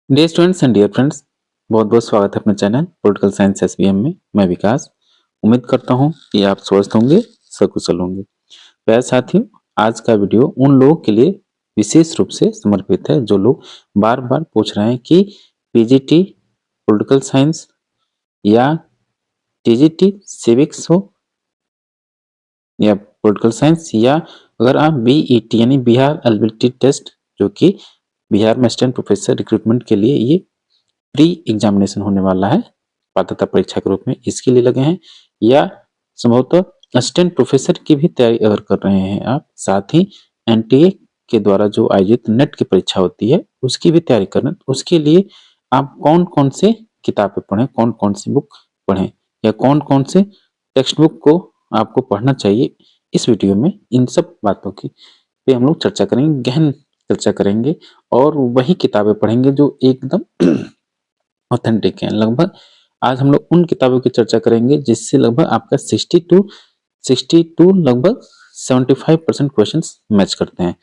Dear students and dear friends, बहुत बहुत स्वागत है अपने चैनल पॉलिटिकल साइंस एसबीएम में। मैं विकास उम्मीद करता हूं कि आप स्वस्थ होंगे, सकुशल होंगे। प्यारे साथियों, आज का वीडियो उन लोगों के लिए विशेष रूप से समर्पित है जो लोग बार बार पूछ रहे हैं कि पीजीटी पॉलिटिकल साइंस या टीजीटी सिविक्स हो या पॉलिटिकल साइंस, या अगर आप बीईटी यानी बिहार एलिजिबिलिटी टेस्ट, जो कि बिहार में असिस्टेंट प्रोफेसर रिक्रूटमेंट के लिए ये प्री एग्जामिनेशन होने वाला है पात्रता परीक्षा के रूप में, इसके लिए लगे हैं, या संभवतः असिस्टेंट प्रोफेसर की भी तैयारी अगर कर रहे हैं आप, साथ ही एनटीए के द्वारा जो आयोजित नेट की परीक्षा होती है उसकी भी तैयारी कर रहे हैं, तो उसके लिए आप कौन कौन से किताबें पढ़ें, कौन कौन सी बुक पढ़ें, या कौन कौन से टेक्स्ट बुक को आपको पढ़ना चाहिए, इस वीडियो में इन सब बातों की पे हम लोग चर्चा करेंगे, गहन चर्चा करेंगे, और वही किताबें पढ़ेंगे जो एकदम ऑथेंटिक है। लगभग आज हम लोग उन किताबों की चर्चा करेंगे जिससे लगभग आपका 60 टू लगभग 75% क्वेश्चन मैच करते हैं।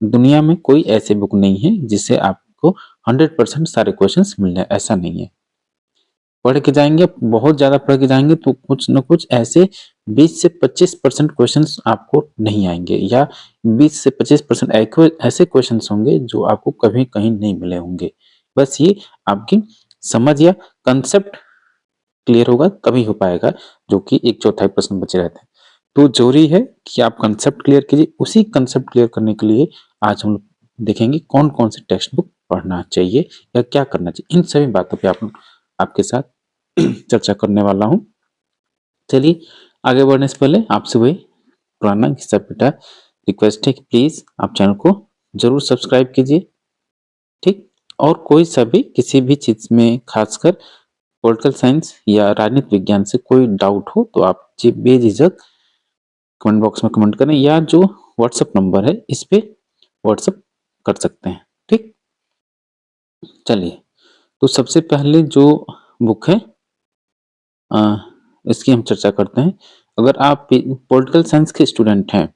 दुनिया में कोई ऐसी बुक नहीं है जिससे आपको 100% सारे क्वेश्चन मिल जाए, ऐसा नहीं है। पढ़ के जाएंगे, बहुत ज्यादा पढ़ के जाएंगे तो कुछ न कुछ ऐसे 20 से 25% क्वेश्चन आपको नहीं आएंगे, या 20 से 25% ऐसे क्वेश्चन होंगे जो आपको कभी कहीं नहीं मिले होंगे। बस ये आपकी समझ या कंसेप्ट क्लियर होगा तभी हो पाएगा, जो कि एक चौथाई प्रश्न बचे रहते हैं। तो जरूरी है कि आप कंसेप्ट क्लियर कीजिए। उसी कंसेप्ट क्लियर करने के लिए आज हम लोग देखेंगे कौन कौन से टेक्स्ट बुक पढ़ना चाहिए या क्या करना चाहिए। इन सभी बातों पे आपके साथ चर्चा करने वाला हूँ। चलिए आगे बढ़ने से पहले आपसे वही पुराना हिस्सा बेटा रिक्वेस्ट है कि प्लीज आप चैनल को जरूर सब्सक्राइब कीजिए, ठीक। और कोई सा भी किसी भी चीज में, खासकर पॉलिटिकल साइंस या राजनीति विज्ञान से कोई डाउट हो तो आप बेझिझक कमेंट बॉक्स में कमेंट करें, या जो व्हाट्सएप नंबर है इस पे व्हाट्सएप कर सकते हैं, ठीक। चलिए, तो सबसे पहले जो बुक है इसकी हम चर्चा करते हैं। अगर आप पॉलिटिकल साइंस के स्टूडेंट हैं,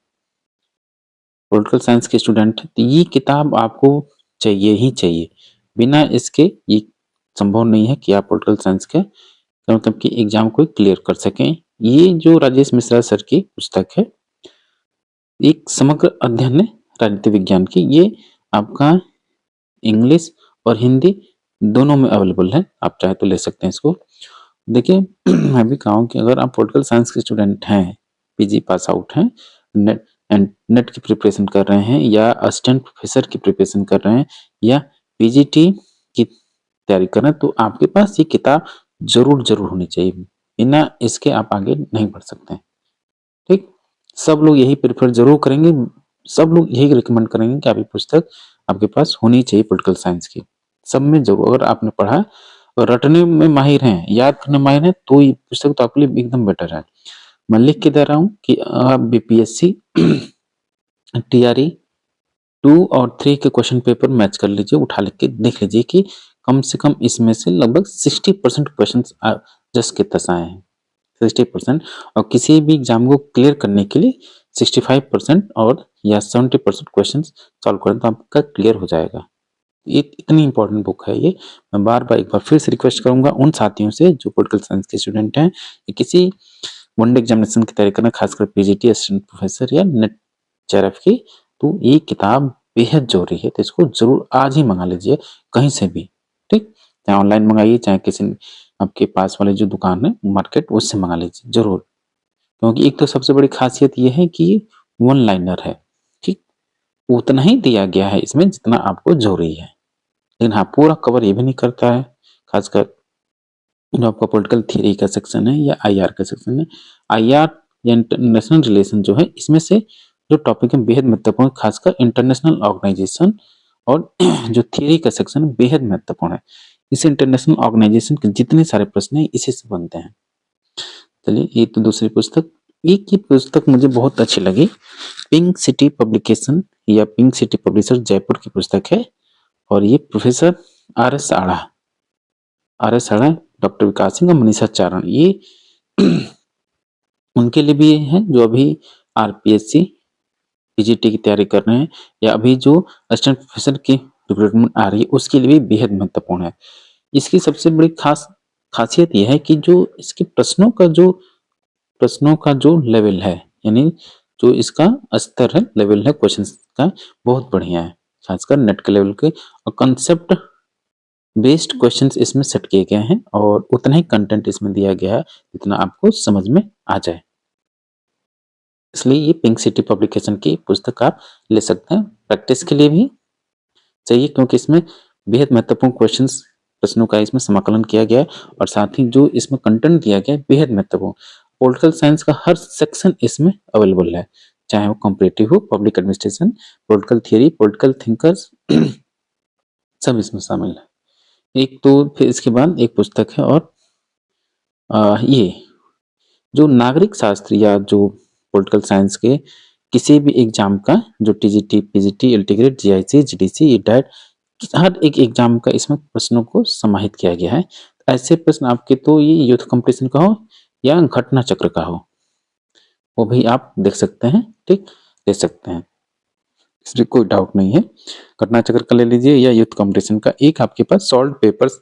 तो ये किताब आपको चाहिए ही चाहिए। बिना इसके ये संभव नहीं है कि आप पॉलिटिकल साइंस के मतलब कि एग्जाम को क्लियर कर सकें। ये जो राजेश मिश्रा सर की पुस्तक है, एक समग्र अध्ययन है राजनीति विज्ञान की, ये आपका इंग्लिश और हिंदी दोनों में अवेलेबल है, आप चाहे तो ले सकते हैं इसको। देखिए मैं भी कहूँ कि अगर आप पॉलिटिकल साइंस के स्टूडेंट हैं, पीजी पास आउट हैं, नेट की प्रिपरेशन कर रहे हैं, या असिस्टेंट प्रोफेसर की प्रिपरेशन कर रहे हैं, या पीजीटी की तैयारी कर रहे हैं, तो आपके पास ये किताब जरूर जरूर होनी चाहिए। बिना इसके आप आगे नहीं बढ़ सकते, ठीक। सब लोग यही प्रेफर जरूर करेंगे, सब लोग यही रिकमेंड करेंगे कि आप ये पुस्तक आपके पास होनी चाहिए पॉलिटिकल साइंस की। सब में जरूर, अगर आपने पढ़ा और रटने में माहिर हैं, याद करने में माहिर हैं, तो ये पुस्तक तो आपके लिए एकदम बेटर है। मैं लिख के दे रहा हूँ कि आप बीपीएससी टीआरई 2 और 3 के क्वेश्चन पेपर मैच कर लीजिए, उठा लिख के देख लीजिए कि कम से कम इसमें से लगभग 60% क्वेश्चन जस्ट के तस आए हैं, 60%। और किसी भी एग्जाम को क्लियर करने के लिए 65% और या 70% क्वेश्चन सॉल्व करें तो आपका क्लियर हो जाएगा। ये इतनी इंपॉर्टेंट बुक है ये। मैं बार बार एक बार फिर से रिक्वेस्ट करूंगा उन साथियों से जो पॉलिटिकल साइंस के स्टूडेंट हैं, किसी वनडे एग्जामिनेशन की तैयारी करना, खासकर पीजीटी असिस्टेंट प्रोफेसर या नेट जेआरएफ की, तो ये किताब बेहद जरूरी है। तो इसको जरूर आज ही मंगा लीजिए कहीं से भी, ठीक। चाहे ऑनलाइन मंगाइए, चाहे किसी आपके पास वाले जो दुकान है मार्केट, उससे मंगा लीजिए जरूर। क्योंकि एक तो सबसे बड़ी खासियत ये है कि वन लाइनर है, ठीक। उतना ही दिया गया है इसमें जितना आपको जरूरी है, लेकिन हाँ पूरा कवर ये भी नहीं करता है। खासकर जो आपका पॉलिटिकल थियरी का सेक्शन है या आईआर का सेक्शन है, आईआर या इंटरनेशनल रिलेशन जो है, इसमें से जो टॉपिक है बेहद महत्वपूर्ण, खासकर इंटरनेशनल ऑर्गेनाइजेशन और जो थियरी का सेक्शन बेहद महत्वपूर्ण है। इस इंटरनेशनल ऑर्गेनाइजेशन के जितने सारे प्रश्न है इसी से बनते हैं। चलिए, ये तो दूसरी पुस्तक। एक ही पुस्तक मुझे बहुत अच्छी लगी, पिंक सिटी पब्लिकेशन या पिंक सिटी पब्लिशर जयपुर की पुस्तक है, और ये प्रोफेसर आर एस आड़ा, डॉक्टर विकास सिंह और मनीषा चारण, ये उनके लिए भी है जो अभी आरपीएससी पीजीटी की तैयारी कर रहे हैं, या अभी जो असिस्टेंट प्रोफेसर की रिक्रूटमेंट आ रही है उसके लिए भी बेहद महत्वपूर्ण है। इसकी सबसे बड़ी खासियत यह है कि जो इसके प्रश्नों का जो लेवल है, यानी जो इसका स्तर है, लेवल है क्वेश्चंस का, बहुत बढ़िया है, खासकर नेट के लेवल के, और कंसेप्ट बेस्ड क्वेश्चंस इसमें सेट किए गए हैं और उतना ही कंटेंट इसमें दिया गया है जितना आपको समझ में आ जाए। इसलिए ये पिंक सिटी पब्लिकेशन की पुस्तक आप ले सकते हैं, प्रैक्टिस के लिए भी चाहिए क्योंकि इसमें बेहद महत्वपूर्ण प्रश्नों का इसमें समाकलन किया गया है और साथ ही जो इसमें कंटेंट दिया गया है बेहद महत्वपूर्ण। पॉलिटिकल साइंस का हर सेक्शन इसमें अवेलेबल है, चाहे वो कॉम्पिटिटिव हो, public administration, political theory, political thinkers सब इसमें शामिल है। एक तो फिर इसके बाद एक पुस्तक है और ये जो नागरिक शास्त्र या जो पॉलिटिकल साइंस के किसी भी एग्जाम का जो टीजीटी, पीजीटी, एलटीग्रेड, जीआईसी, जीडीसी, ईडैट, हर एक एग्जाम का इसमें प्रश्नों को समाहित किया गया है। ऐसे प्रश्न आपके तो ये यूथ कंपटीशन का हो या घटना चक्र का हो, वो भी आप देख सकते हैं, ठीक, ले सकते हैं, इसमें कोई डाउट नहीं है। घटना चक्र का ले लीजिए या यूथ कंपटीशन का, एक आपके पास सॉल्व पेपर्स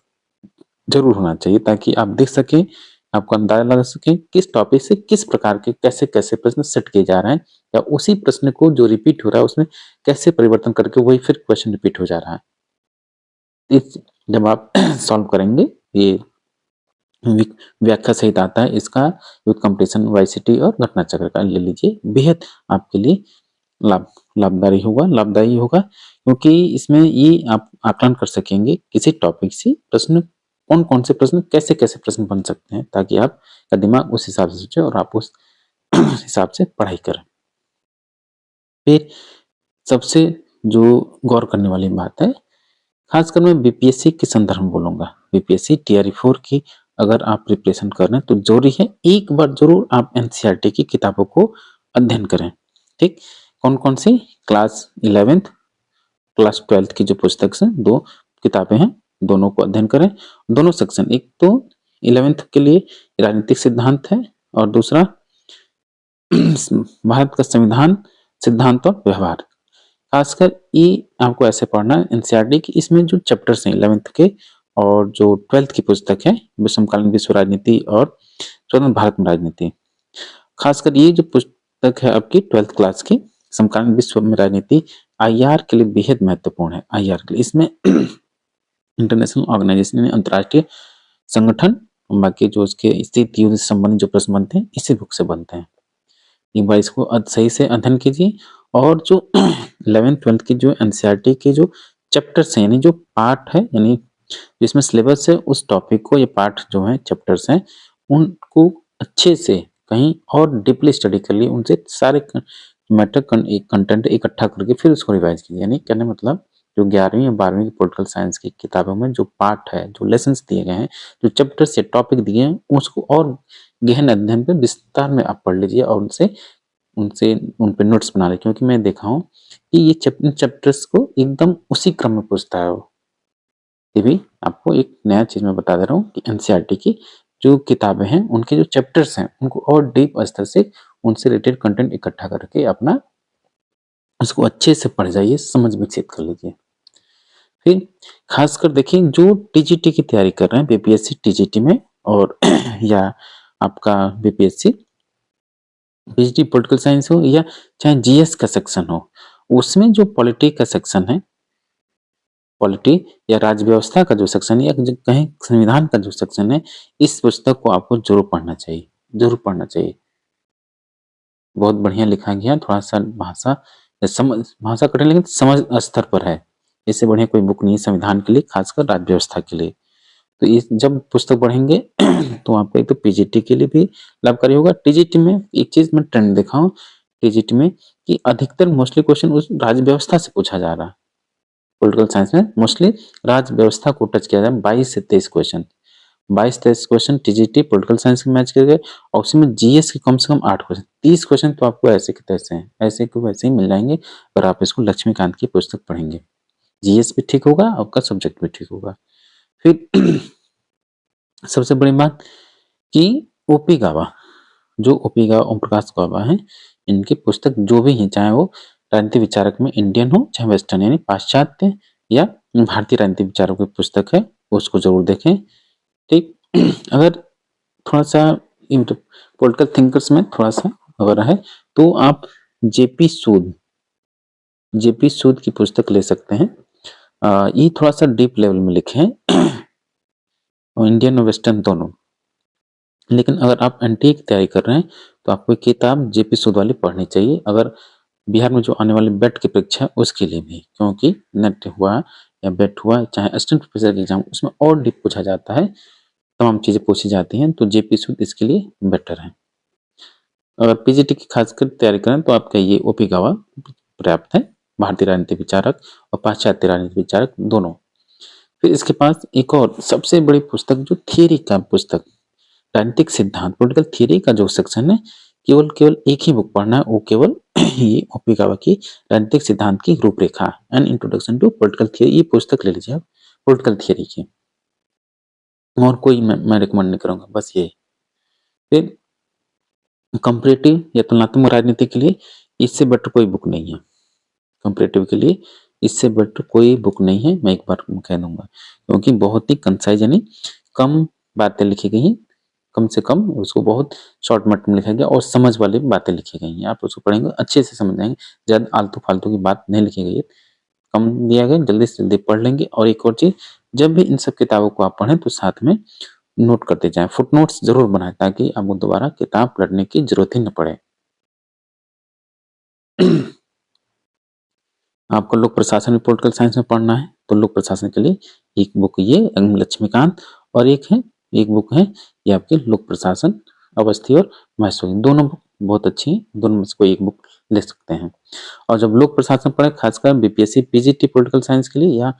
जरूर होना चाहिए ताकि आप देख सकें, आपको अंदाजा लगा सके किस टॉपिक से किस प्रकार के कैसे कैसे प्रश्न सेट किए जा रहे हैं, या उसी प्रश्न को जो रिपीट हो रहा है उसमें कैसे परिवर्तन करके वही फिर क्वेश्चन रिपीट हो जा रहा है। इस जब आप सॉल्व करेंगे, ये व्याख्या सहित आता है इसका, यूथ कंपटीशन, वाईसीटी और घटना चक्र का ले लीजिए, बेहद आपके लिए लाभदायी होगा क्योंकि इसमें ये आप आकलन कर सकेंगे किसी टॉपिक से प्रश्न, कौन कौन से प्रश्न, कैसे कैसे प्रश्न बन सकते हैं, ताकि आपका दिमाग उस हिसाब से सोचे और आप उस हिसाब से पढ़ाई करें। फिर सबसे जो गौर करने वाली बात है, खासकर मैं बीपीएससी के संदर्भ में बोलूंगा, बीपीएससी टीआरई4 की अगर आप प्रिपरेशन कर रहे हैं तो जरूरी है एक बार जरूर आप एनसीईआरटी की किताबों को अध्ययन करें, ठीक। कौन कौन सी, क्लास 11th, क्लास 12th की जो पुस्तक से 2 किताबें हैं, दोनों को अध्ययन करें। दोनों सेक्शन, एक तो 11th के लिए राजनीतिक सिद्धांत है और दूसरा भारत का संविधान, सिद्धांत और व्यवहार। खासकर ये आपको ऐसे पढ़ना है एनसीईआरटी की, इसमें जो चैप्टर्स हैं 11th के और जो 12th की पुस्तक है, समकालीन विश्व राजनीति और स्वतंत्र भारत में राजनीति, खासकर ये जो पुस्तक है आपकी 12th क्लास की, समकालीन विश्व में राजनीति, आईआर के लिए बेहद महत्वपूर्ण है। आईआर के लिए इसमें इंटरनेशनल ऑर्गेनाइजेशन यानी अंतर्राष्ट्रीय संगठन, बाकी जो उसके स्थित युद्ध से संबंधित जो प्रश्न बनते हैं इसी बुक से बनते हैं। एक बार इसको सही से अध्ययन कीजिए और जो 11th-12th की जो एनसीईआरटी के जो चैप्टर्स हैं, यानी जो पार्ट है, यानी जिसमें सिलेबस है उस टॉपिक को, ये पार्ट जो है चैप्टर्स हैं, उनको अच्छे से कहीं और डीपली स्टडी कर लिए, उनसे सारे मैटर कंटेंट इकट्ठा करके फिर उसको रिवाइज कीजिए। यानी कहने मतलब जो 11वीं और 12वीं की पॉलिटिकल साइंस की किताबों में जो पार्ट है, जो लेसन्स दिए गए हैं, जो चैप्टर्स या टॉपिक दिए हैं, उसको और गहन अध्ययन पे विस्तार में आप पढ़ लीजिए और उनसे उनसे उन पे नोट्स बना लें, क्योंकि मैं देखा हूँ कि ये चैप्टर्स को एकदम उसी क्रम में पूछता है वो। ये भी आपको एक नया चीज मैं बता दे रहा हूँ कि एनसीईआरटी की जो किताबें हैं उनके जो चैप्टर्स हैं उनको और डीप स्तर से उनसे रिलेटेड कंटेंट इकट्ठा करके अपना उसको अच्छे से पढ़ जाइए, समझ विकसित कर लीजिए। फिर खासकर देखिए जो टीजीटी की तैयारी कर रहे हैं, बीपीएससी टीजीटी में और या आपका बीपीएससी पीजीटी पॉलिटिकल साइंस हो या चाहे जीएस का सेक्शन हो, उसमें जो पॉलिटी का सेक्शन है, पॉलिटी या राज्य व्यवस्था का जो सेक्शन है या कहीं संविधान का जो सेक्शन है, इस पुस्तक को आपको जरूर पढ़ना चाहिए, जरूर पढ़ना चाहिए। बहुत बढ़िया लिखा गया, थोड़ा सा भाषा कठिन लेकिन समझ स्तर पर है। इससे बढ़िया कोई बुक नहीं है संविधान के लिए, खासकर राज्य व्यवस्था के लिए। तो इस जब पुस्तक पढ़ेंगे तो आपको एक तो पीजीटी के लिए भी लाभकारी होगा। टीजीटी में एक चीज मैं ट्रेंड देखा हूँ टीजीटी में कि अधिकतर मोस्टली क्वेश्चन उस राज्य व्यवस्था से पूछा जा रहा है। पॉलिटिकल साइंस में मोस्टली राज्य व्यवस्था को टच किया जाए, 22 से 23 question, 22-23 question TGT political science के मैच किए गए और उसमें जीएस के कम से कम 8 क्वेश्चन, 30 क्वेश्चन तो आपको ऐसे के तैसे हैं, ऐसे को वैसे ही मिल जाएंगे अगर आप इसको लक्ष्मीकांत की पुस्तक पढ़ेंगे। जीएस भी ठीक होगा, आपका सब्जेक्ट भी ठीक होगा। फिर सबसे बड़ी बात कि ओपी गावा, जो ओपी गावा, ओम प्रकाश गावा है, इनकी पुस्तक जो भी है, चाहे वो राजनीतिक विचारक में इंडियन हो चाहे वेस्टर्न यानी पाश्चात्य या भारतीय राजनीतिक विचारों की पुस्तक है, उसको ज़रूर देखें। ठीक, अगर थोड़ा-सा पॉलिटिकल थिंकर्स में थोड़ा-सा अगर है, तो आप जेपी सूद की पुस्तक ले सकते हैं। ये थोड़ा-सा डीप लेवल में लिखे हैं और इंडियन और वेस्टर्न दोनों। लेकिन अगर आप एनडीए की तैयारी कर रहे हैं, तो आपको ये किताब जेपी सूद वाली पढ़नी चाहिए। अगर बिहार में जो आने वाली बेट की परीक्षा है, उसके लिए भी, क्योंकि नेट हुआ या बेट हुआ, चाहे असिस्टेंट प्रोफेसर की एग्जाम, उसमें और डीप पूछा जाता है, तमाम चीज़ें पूछी जाती हैं, तो जेपी सूद इसके लिए बेटर है। अगर पीजीटी की खासकर तैयारी करें तो आपका ये ओपी गवाह पर्याप्त है, भारतीय राजनीतिक विचारक और पाश्चात्य राजनीतिक विचारक दोनों। फिर इसके पास एक और सबसे बड़ी पुस्तक जो थियरी का पुस्तक, राजनीतिक सिद्धांत, पॉलिटिकल थियरी का जो सेक्शन है, केवल एक ही बुक पढ़ना है, वो केवल ये ओपी गवाह की राजनीतिक सिद्धांत की रूपरेखा, an introduction to political theory, ये पुस्तक ले लीजिए आप पॉलिटिकल थियरी की। और कोई मैं रिकमेंड नहीं करूंगा, बस ये। फिर कंपैरेटिव या तुलनात्मक राजनीति के लिए इससे बेटर कोई बुक नहीं है। कंपैरेटिव के लिए इससे बेटर कोई बुक नहीं है, मैं एक बार कह दूंगा, क्योंकि बहुत ही कंसाइज यानी कम बातें लिखी गई हैं, कम से कम उसको बहुत शॉर्ट मेथड में लिखा गया और समझ वाली बातें लिखी गई हैं। आप उसको पढ़ेंगे अच्छे से समझ जाएंगे, ज़्यादा आलतू फालतू की बात नहीं लिखी गई है, कम दिया गया, जल्दी से जल्दी पढ़ लेंगे। और एक और चीज़, जब भी इन सब किताबों को आप पढ़ें तो साथ में नोट करते जाएं, फुटनोट्स जरूर बनाएं, ताकि आपको दोबारा किताब पढ़ने की जरूरत ही न पड़े। आपको लोक प्रशासन में पॉलिटिकल साइंस में पढ़ना है, तो लोक प्रशासन के लिए एक बुक ये लक्ष्मीकांत, और एक बुक है ये आपकी लोक प्रशासन, अवस्थी और महसूल, दोनों बुक बहुत अच्छी हैं, दोनों में से कोई एक बुक ले सकते हैं। और जब लोक प्रशासन पढ़े, खासकर बीपीएससी पीजीटी पॉलिटिकल साइंस के लिए या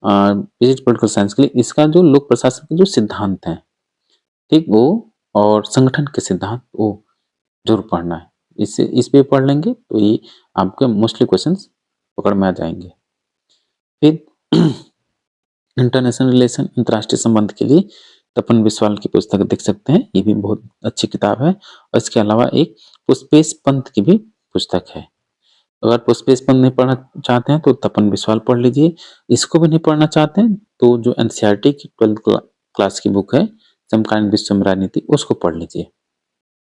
पीजीटी पॉलिटिकल साइंस के लिए, इसका जो लोक प्रशासन के जो सिद्धांत है, ठीक, वो और संगठन के सिद्धांत, वो जरूर पढ़ना है। इससे इस पे पढ़ लेंगे तो ये आपके मोस्टली क्वेश्चंस पकड़ में आ जाएंगे। फिर इंटरनेशनल रिलेशन, अंतर्राष्ट्रीय संबंध के लिए तपन बिस्वाल की पुस्तक देख सकते हैं, ये भी बहुत अच्छी किताब है। और इसके अलावा एक पुष्पेश पंत की भी पुस्तक है। अगर पुष्पेश पंत नहीं पढ़ना चाहते हैं तो तपन बिस्वाल पढ़ लीजिए। इसको भी नहीं पढ़ना चाहते हैं तो जो एनसीईआरटी की 12th क्लास की बुक है, समकालीन विश्व में राजनीति, उसको पढ़ लीजिए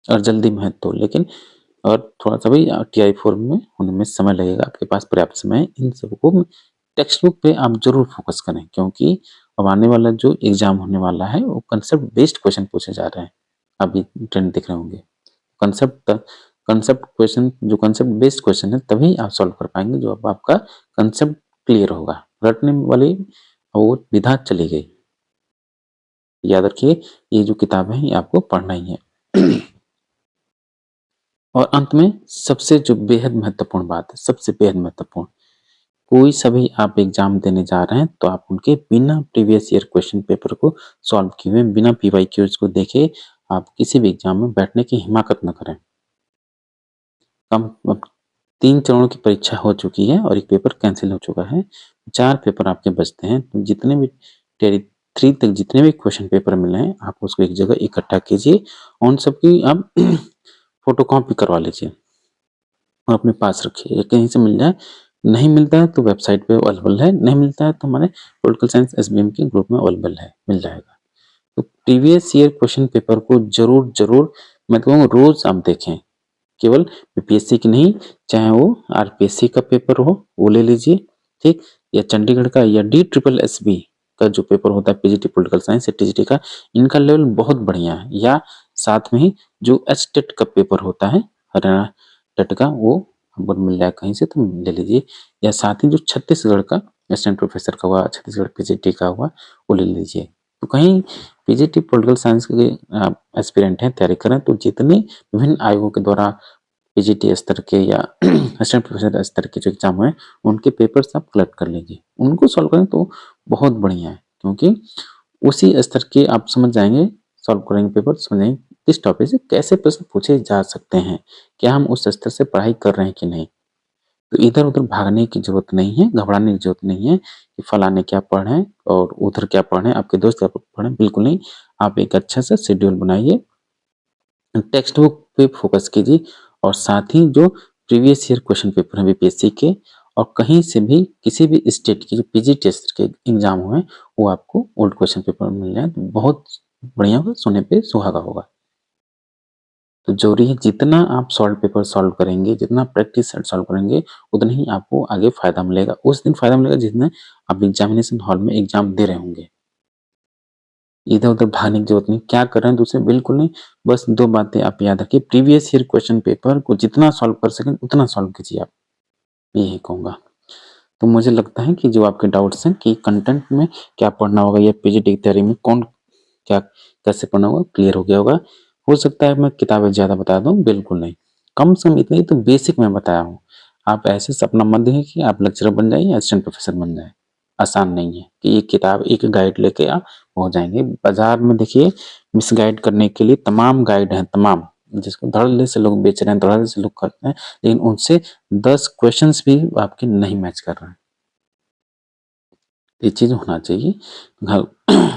और जल्दी में है तो। लेकिन और थोड़ा सा भी टीआई फॉर्म में होने में समय लगेगा, आपके पास पर्याप्त समय है। इन सबको टेक्स्ट बुक पे आप जरूर फोकस करें, क्योंकि अब आने वाला जो एग्जाम होने वाला है, वो कंसेप्ट बेस्ड क्वेश्चन पूछे जा रहे हैं। अभी ट्रेंड दिख रहे होंगे, कंसेप्ट क्वेश्चन, जो कंसेप्ट बेस्ड क्वेश्चन है, तभी आप सॉल्व कर पाएंगे, जो अब आपका कंसेप्ट क्लियर होगा। रटने वाली वो विधा चली गई। याद रखिए, ये जो किताब है ये आपको पढ़ना ही है। और अंत में सबसे जो बेहद महत्वपूर्ण बात है, सबसे बेहद महत्वपूर्ण, कोई सभी आप एग्जाम देने जा रहे हैं तो आप उनके बिना प्रीवियस ईयर क्वेश्चन पेपर को सॉल्व किए हुए, बिना पीवाईक्यूज को देखे आप किसी भी एग्जाम में बैठने की हिम्मत न करें। कम 3 चरणों की परीक्षा हो चुकी है और एक पेपर कैंसिल हो चुका है, 4 पेपर आपके बचते हैं। तो जितने भी टेरी 3 तक जितने भी क्वेश्चन पेपर मिले हैं, आप उसको एक जगह इकट्ठा कीजिए, उन सबकी आप फोटोकॉपी करवा लीजिए और अपने पास रखिए, कहीं से मिल जाए। नहीं मिलता है तो वेबसाइट पे अवेलेबल है, नहीं मिलता है तो हमारे पॉलिटिकल साइंस एसबीएम के ग्रुप में अवेलेबल है, मिल जाएगा। तो प्रीवियस ईयर क्वेश्चन पेपर को जरूर जरूर, मैं कहूँगा रोज आप देखें, केवल बीपीएससी की नहीं, चाहे वो आरपीएससी का पेपर हो वो ले लीजिए, ठीक, या चंडीगढ़ का या DSSB का जो पेपर होता है, पीजीटी पॉलिटिकल साइंस या टीजीटी का, इनका लेवल बहुत बढ़िया है। या साथ में ही जो एचटेट का पेपर होता है, हरियाणा टेट का, वो आपको मिल जाए कहीं से तो ले लीजिए। या साथ ही जो छत्तीसगढ़ का असिस्टेंट प्रोफेसर का हुआ, छत्तीसगढ़ पीजीटी का हुआ, वो ले लीजिए। तो कहीं पीजीटी पॉलिटिकल साइंस के एस्पिरेंट हैं, तैयारी करें तो जितने विभिन्न आयोगों के द्वारा पीजीटी स्तर के या असिस्टेंट प्रोफेसर स्तर के जो एग्जाम है, उनके पेपर्स आप कलेक्ट कर लीजिए, उनको सॉल्व करें तो बहुत बढ़िया है, क्योंकि उसी स्तर के आप समझ जाएंगे, सॉल्व करेंगे पेपर, समझेंगे किस टॉपिक से कैसे प्रश्न पूछे जा सकते हैं, क्या हम उस स्तर से पढ़ाई कर रहे हैं कि नहीं। तो इधर उधर भागने की जरूरत नहीं है, घबराने की जरूरत नहीं है कि फलाने क्या पढ़े और उधर क्या पढ़े, आपके दोस्त क्या पढ़े, बिल्कुल नहीं। आप एक अच्छा सा शेड्यूल बनाइए, टेक्स्ट बुक पे फोकस कीजिए और साथ ही जो प्रीवियस ईयर क्वेश्चन पेपर है बीपीएससी के और कहीं से भी किसी भी स्टेट के जो पीजी टेस्ट के एग्जाम हुए वो आपको ओल्ड क्वेश्चन पेपर मिल जाए तो बहुत बढ़िया होगा, सोने पे सुहागा होगा। तो जरूरी है जितना आप सॉल्व पेपर सॉल्व करेंगे, जितना प्रैक्टिस सेट सॉल्व करेंगे, उतना ही आपको आगे फायदा मिलेगा। उस दिन फायदा मिलेगा जिस दिन आप एग्जामिनेशन हॉल में एग्जाम दे रहे होंगे। इधर उधर भागने की जरूरत नहीं, क्या कर रहे हैं दूसरे बिल्कुल नहीं। बस 2 बातें आप याद रखिए, प्रीवियस ईयर क्वेश्चन पेपर को जितना सॉल्व कर सकें उतना सॉल्व कीजिए आप, यही कहूँगा। तो मुझे लगता है कि जो आपके डाउट्स हैं कि कंटेंट में क्या पढ़ना होगा या पीजीटी की तैयारी में कौन क्या कैसे पढ़ना होगा, क्लियर हो गया होगा। हो सकता है मैं किताबें ज़्यादा बता दूँ, बिल्कुल नहीं। कम से कम इतनी तो बेसिक मैं बताया हूँ। आप ऐसे सपना मत देखिए कि आप लेक्चरर बन जाइए या असिस्टेंट प्रोफेसर बन जाएँ। आसान नहीं है कि एक किताब, एक गाइड लेके आप हो जाएँगे। बाज़ार में देखिए मिसगाइड करने के लिए तमाम गाइड हैं, तमाम। जिसको धड़ल्ले से लोग बेच रहे हैं, धड़ल्ले से लोग करते हैं, लेकिन उनसे 10 क्वेश्चंस भी आपके नहीं मैच कर रहे हैं। ये चीज़ होना चाहिए। घर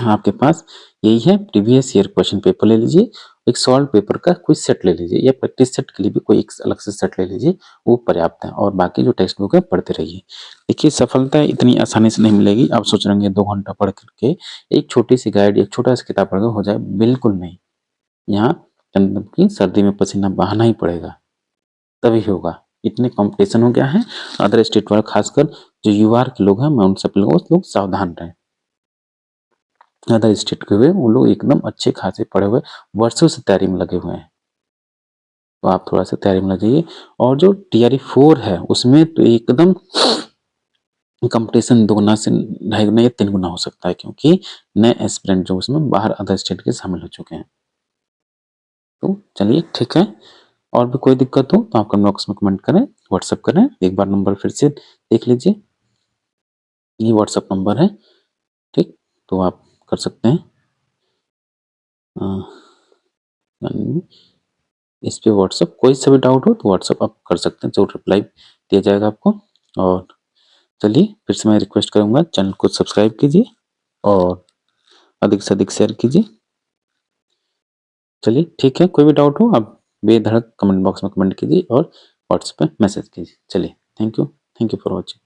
आपके पास यही है, प्रीवियस ईयर क्वेश्चन पेपर ले लीजिए, एक सॉल्व पेपर का कोई सेट ले लीजिए या प्रैक्टिस सेट के लिए भी कोई एक अलग से सेट ले लीजिए, वो पर्याप्त है। और बाकी जो टेक्स्ट बुक है पढ़ते रहिए। देखिए सफलता इतनी आसानी से नहीं मिलेगी। आप सोच रहे होंगे 2 घंटा पढ़ करके एक छोटी सी गाइड, एक छोटा सा किताब पढ़ के हो जाए, बिल्कुल नहीं। यहाँ मतलब कि सर्दी में पसीना बहाना ही पड़ेगा, तभी होगा। इतने कॉम्पिटिशन हो गया है अदर स्टेट वाले, खासकर जो यूआर के लोग हैं, मैं उनसे अपील करूंगा, लोग सावधान रहें। अदर स्टेट के हुए वो लोग एकदम अच्छे खासे पढ़े हुए, वर्षों से तैयारी में लगे हुए हैं। तो आप थोड़ा सा तैयारी में लग जाइए। और जो टीआरई 4 है उसमें तो एकदम कंपटीशन 2 गुना से 2.5 गुना या 3 गुना हो सकता है, क्योंकि नए एस्पिरेंट जो उसमें बाहर अदर स्टेट के शामिल हो चुके हैं। तो चलिए ठीक है, और भी कोई दिक्कत हो तो आप कमेंट बॉक्स में कमेंट करें, व्हाट्सएप करें। एक बार नंबर फिर से देख लीजिए, ये व्हाट्सएप नंबर है, ठीक। तो आप कर सकते हैं इस पे व्हाट्सएप, कोई सा भी डाउट हो तो व्हाट्सएप आप कर सकते हैं, जो रिप्लाई दिया जाएगा आपको। और चलिए फिर से मैं रिक्वेस्ट करूंगा, चैनल को सब्सक्राइब कीजिए और अधिक से अधिक शेयर कीजिए। चलिए ठीक है, कोई भी डाउट हो आप बेधड़क कमेंट बॉक्स में कमेंट कीजिए और व्हाट्सएप पे मैसेज कीजिए। चलिए थैंक यू फॉर वॉचिंग।